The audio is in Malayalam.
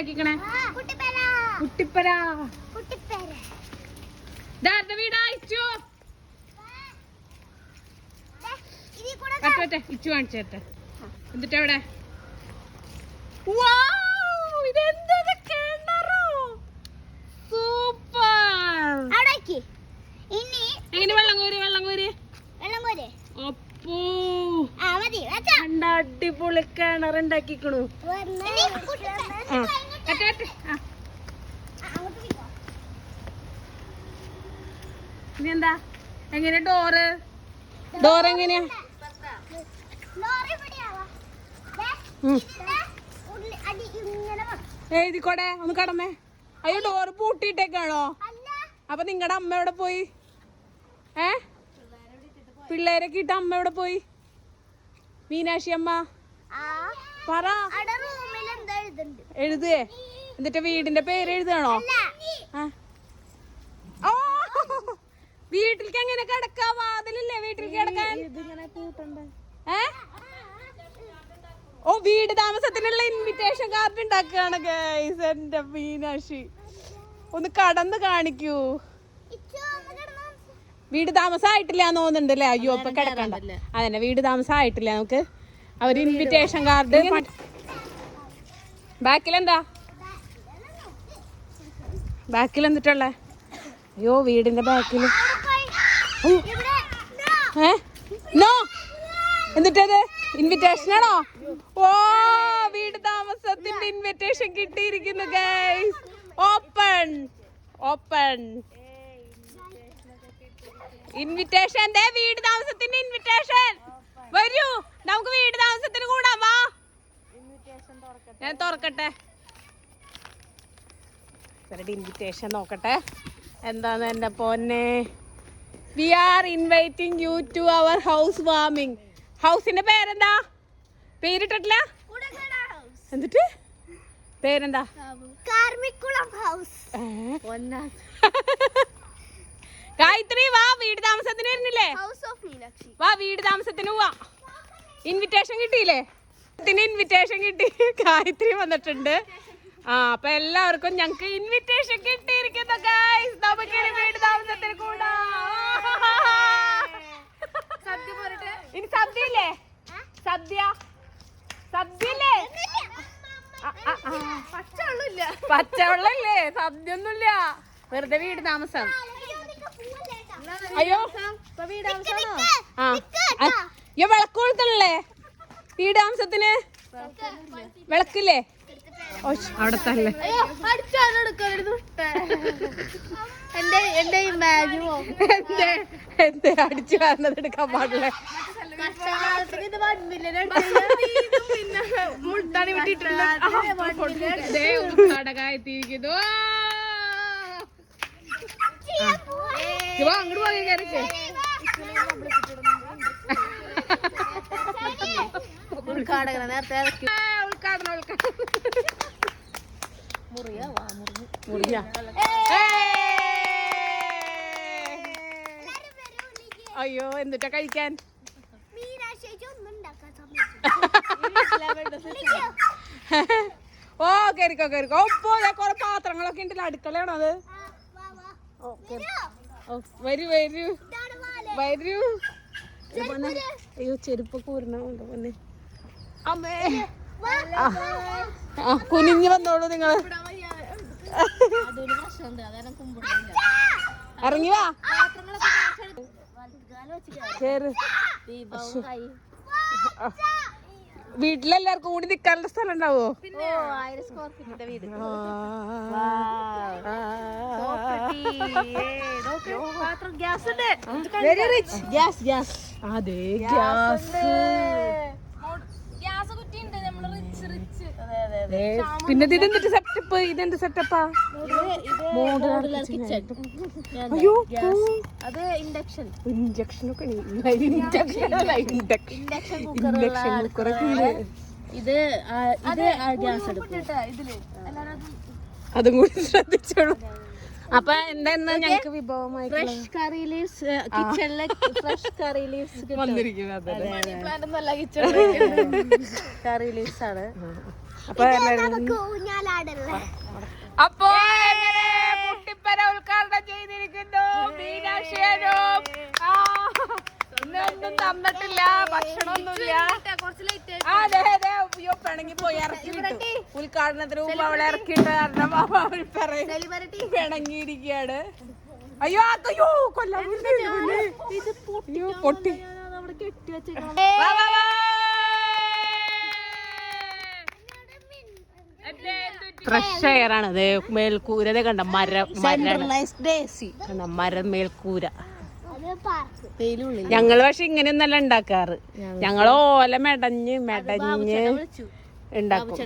ഉണ്ടാക്കിക്കണേ? കുട്ടിപ്പര. ഇതാരുടെ വീടാ ഇച്ചു? പറ്റേ ഇച്ചു കാണിച്ചേട്ടെ. എന്നിട്ട് എവിടെ? ഇതെന്താ കിണറോ? സൂപ്പർ. എങ്ങനെ വെള്ളം കോരി? അപ്പോ അടിപൊളി കിണറുണ്ടാക്കിക്കണു. ഇനി എന്താ? എങ്ങനെ ഡോറ് എങ്ങനെയാ? എഴുതിക്കോടെ ഒന്ന് കടന്നേ. അയ്യോ ഡോറ് പൂട്ടിയിട്ടേക്കാണോ? അപ്പൊ നിങ്ങളുടെ അമ്മ എവിടെ പോയി? പിള്ളേരൊക്കെ ഇട്ട് അമ്മ എവിടെ പോയി? മീനാക്ഷി അമ്മ പറ. എഴുതേ എന്നിട്ട് വീടിന്റെ പേര് എഴുതാണോ? ഓ വീട്ടിലേക്ക് എങ്ങനെ കിടക്കാം? വാതിലില്ലേ വീട്ടിലേക്ക് കിടക്കാൻ? ഓ വീട് താമസത്തിനുള്ള ഇൻവിറ്റേഷൻ കാർഡ് ഉണ്ടാക്കുകയാണ് ഗൈസ്. എന്റെ മീനാക്ഷി ഒന്ന് കടന്ന് കാണിക്കൂ. വീട് താമസം ആയിട്ടില്ല തോന്നുന്നുണ്ട് അല്ലേ? അയ്യോ ഇപ്പൊ കിടക്കണ്ട. അതന്നെ വീട് താമസം ആയിട്ടില്ല. നമുക്ക് അവര് ഇൻവിറ്റേഷൻ കാർഡ്. ബാക്കിൽ എന്നിട്ടുള്ള അയ്യോ വീടിന്റെ ബാക്കിൽ നോ എന്നിട്ടത് ഇൻവിറ്റേഷൻ ആണോ? ഓ വീട് താമസത്തിന്റെ ഇൻവിറ്റേഷൻ കിട്ടിയിരിക്കുന്നു ഗൈസ്. Open invitation. വീട് താമസത്തിന്റെ ഇൻവിറ്റേഷൻ. വരൂ നമുക്ക് വീട് താമസത്തിന് കൂടാം. വാ ഞാൻ തുറക്കട്ടെ. ഇൻവിറ്റേഷൻ നോക്കട്ടെ എന്താന്ന് എന്റെ പൊന്നെ. We are inviting you to our housewarming. ഹൗസിന്റെ പേരെന്താ? പേരിട്ടിട്ടില്ല. എന്നിട്ട് പേരെന്താ? ഗായത്രി വാ വീട് താമസത്തിന് വരുന്നില്ലേ? വാ വീട് താമസത്തിന് പോവാ. ഇൻവിറ്റേഷൻ കിട്ടിയില്ലേ? ഇൻവിറ്റേഷൻ കിട്ടി. ഗായത്രി വന്നിട്ടുണ്ട്. അപ്പൊ എല്ലാവർക്കും ഞങ്ങക്ക് ഇൻവിറ്റേഷൻ കിട്ടിയിരിക്കുന്നു ഗൈസ്. നമുക്ക് വീട് താമസത്തിന് കൂടാ. ഇനി സദ്യയില്ലേ? സദ്യയില്ലേ? പച്ചവെള്ളല്ലേ? സദ്യ ഒന്നുമില്ല. വെറുതെ വീട് താമസം. അയ്യോ വിളക്ക് കൊളുത്തല്ലേ വീട് താമസത്തിന്? വിളക്കില്ലേ? അവിടെ തന്നെ എന്തേ അടിച്ചു വരുന്നത് എടുക്കാൻ പാടില്ല. എത്തിയിരിക്കുന്നു. അങ്ങോട്ട് പോയി കയറിക്കേ. ഉദ്ഘാടനം നേരത്തെ അയ്യോ എന്നിട്ടാ കഴിക്കാൻ? ഓ കേറിക്കോ. ഒപ്പോ കൊറേ പാത്രങ്ങളൊക്കെ ഉണ്ടല്ലോ. അടുക്കളയാണോ അത്? വരൂ. അയ്യോ ചെരുപ്പ് കൂരണുണ്ടോ പൊന്നെ? അമ്മേ കുനിഞ്ഞു വന്നോളൂ നിങ്ങള്. ഇറങ്ങി വാ. വീട്ടിലെല്ലാവർക്കും കൂടി നിക്കാനുള്ള സ്ഥലം ഉണ്ടാവോ? Very rich. ഗ്യാസ് അതെ ഗ്യാസ്. പിന്നെ ഇതെന്ത് സെറ്റപ്പ്? ഇതെന്ത് സെറ്റപ്പാ? അയ്യോ അത് ഇൻഡക്ഷൻ ഒക്കെ ഇത് ഗ്യാസ് അതും കൂടി ശ്രദ്ധിച്ചോളൂ. അപ്പൊ എന്താ ഞങ്ങൾക്ക് വിഭവമായി ഫ്രഷ് കറി ലീവ്സ് കിച്ചണിലെ ഫ്രഷ് കറി ലീവ്സ് വന്നിരിക്കുന്നത്. കറി ലീവ്സ് ആണ്. അപ്പൊ കുട്ടിപ്പര ഉദ്ഘാടനം ചെയ്തിരിക്കുന്നു മീനാക്ഷിയനും. ഇന്നൊന്നും തന്നിട്ടില്ല, ഭക്ഷണമൊന്നുമില്ല. അതെ അതെ, അയ്യോ പിണങ്ങി പോയി, ഇറക്കി വിട്ടു. ഉദ്ഘാടനത്തിന് മുമ്പ് അവളെ ഇറക്കിയിട്ട് കാരണം പിണങ്ങിയിരിക്കുകയാണ്. അയ്യോ അയ്യോ കൊല്ലാൻ പൊട്ടി. ഫ്രഷ് എയർ ആണ്. അത് മേൽക്കൂര കണ്ട മരം, കണ്ട മരം മേൽക്കൂര. ഞങ്ങള് പക്ഷെ ഇങ്ങനെയൊന്നല്ല ഉണ്ടാക്കാറ്. ഞങ്ങള് ഓല മെടഞ്ഞ് ഉണ്ടാക്കും.